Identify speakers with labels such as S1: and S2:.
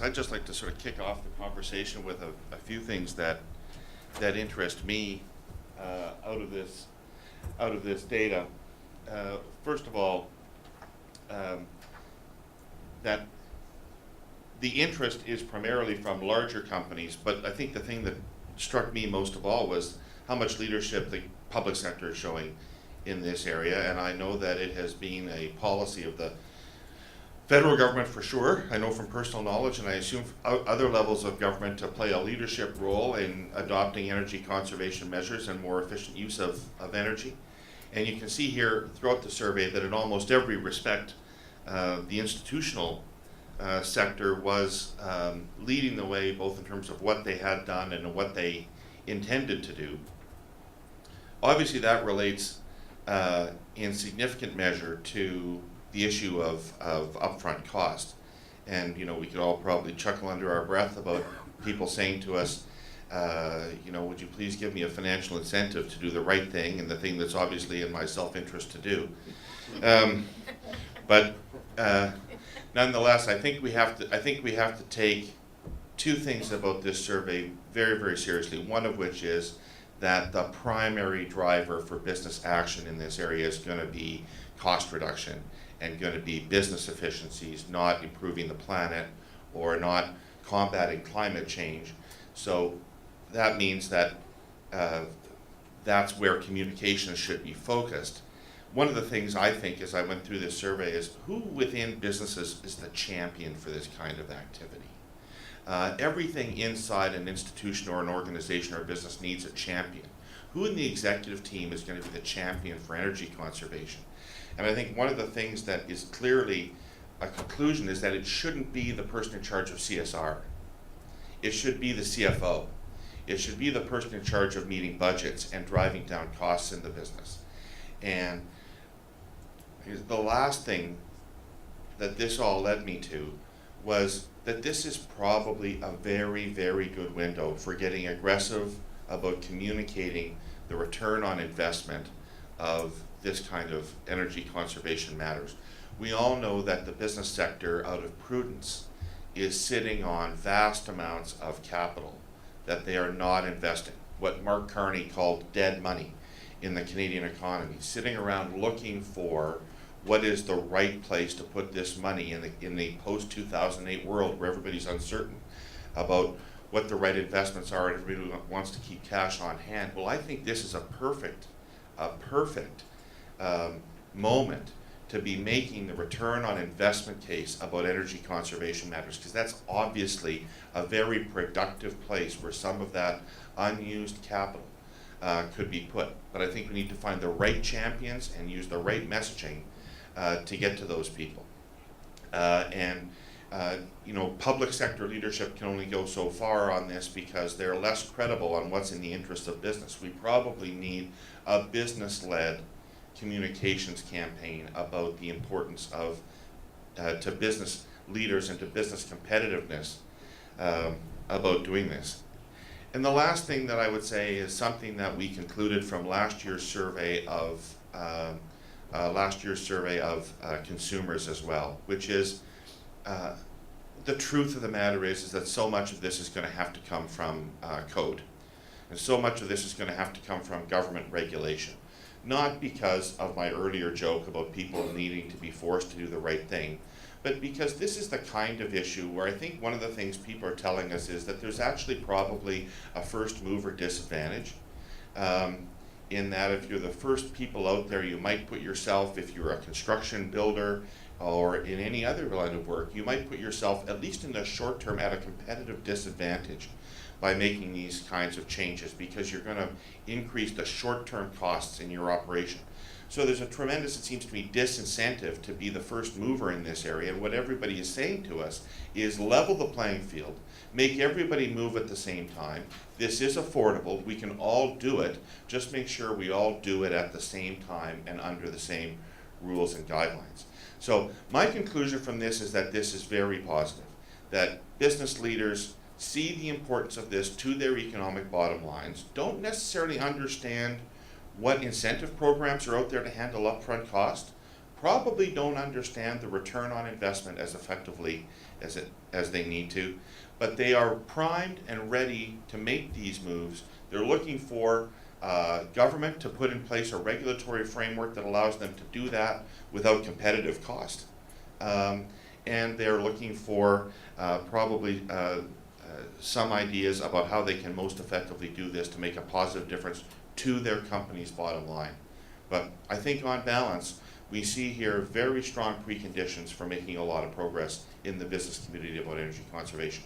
S1: I'd just like to sort of kick off the conversation with a few things that interest me out of this data. First of all, that the interest is primarily from larger companies, but I think the thing that struck me most of all was how much leadership the public sector is showing in this area, and I know that it has been a policy of the federal government for sure. I know from personal knowledge, and I assume other levels of government to play a leadership role in adopting energy conservation measures and more efficient use of energy. And you can see here throughout the survey that in almost every respect, the institutional sector was leading the way, both in terms of what they had done and what they intended to do. Obviously that relates in significant measure to the issue of upfront cost. And we could all probably chuckle under our breath about people saying to us, would you please give me a financial incentive to do the right thing and the thing that's obviously in my self-interest to do. But nonetheless, I think we have to take two things about this survey very, very seriously. One of which is that the primary driver for business action in this area is going to be cost reduction and going to be business efficiencies, not improving the planet or not combating climate change. So that means that that's where communications should be focused. One of the things I think as I went through this survey is who within businesses is the champion for this kind of activity. Everything inside an institution or an organization or a business needs a champion. Who in the executive team is going to be the champion for energy conservation? And I think one of the things that is clearly a conclusion is that it shouldn't be the person in charge of CSR. It should be the CFO. It should be the person in charge of meeting budgets and driving down costs in the business. And the last thing that this all led me to was that this is probably a very, very good window for getting aggressive about communicating the return on investment of this kind of energy conservation matters. We all know that the business sector, out of prudence, is sitting on vast amounts of capital that they are not investing. What Mark Carney called dead money in the Canadian economy, sitting around looking for what is the right place to put this money in the post-2008 world where everybody's uncertain about what the right investments are and everybody wants to keep cash on hand. Well, I think this is a perfect moment to be making the return on investment case about energy conservation matters, because that's obviously a very productive place where some of that unused capital could be put. But I think we need to find the right champions and use the right messaging to get to those people. Public sector leadership can only go so far on this because they're less credible on what's in the interest of business. We probably need a business-led communications campaign about the importance of to business leaders and to business competitiveness about doing this. And the last thing that I would say is something that we concluded from last year's survey of consumers as well, which is the truth of the matter is that so much of this is going to have to come from code, and so much of this is going to have to come from government regulation. Not because of my earlier joke about people needing to be forced to do the right thing, but because this is the kind of issue where I think one of the things people are telling us is that there's actually probably a first mover disadvantage. In that if you're the first people out there, you might put yourself, if you're a construction builder or in any other line of work, you might put yourself, at least in the short term, at a competitive disadvantage by making these kinds of changes, because you're going to increase the short-term costs in your operation. So there's a tremendous, it seems to me, disincentive to be the first mover in this area. And what everybody is saying to us is level the playing field, make everybody move at the same time. This is affordable, we can all do it, just make sure we all do it at the same time and under the same rules and guidelines. So my conclusion from this is that this is very positive, that business leaders see the importance of this to their economic bottom lines, don't necessarily understand what incentive programs are out there to handle upfront cost, probably don't understand the return on investment as effectively as they need to, but they are primed and ready to make these moves. They're looking for government to put in place a regulatory framework that allows them to do that without competitive cost. And they're looking for probably some ideas about how they can most effectively do this to make a positive difference to their company's bottom line. But I think on balance, we see here very strong preconditions for making a lot of progress in the business community about energy conservation.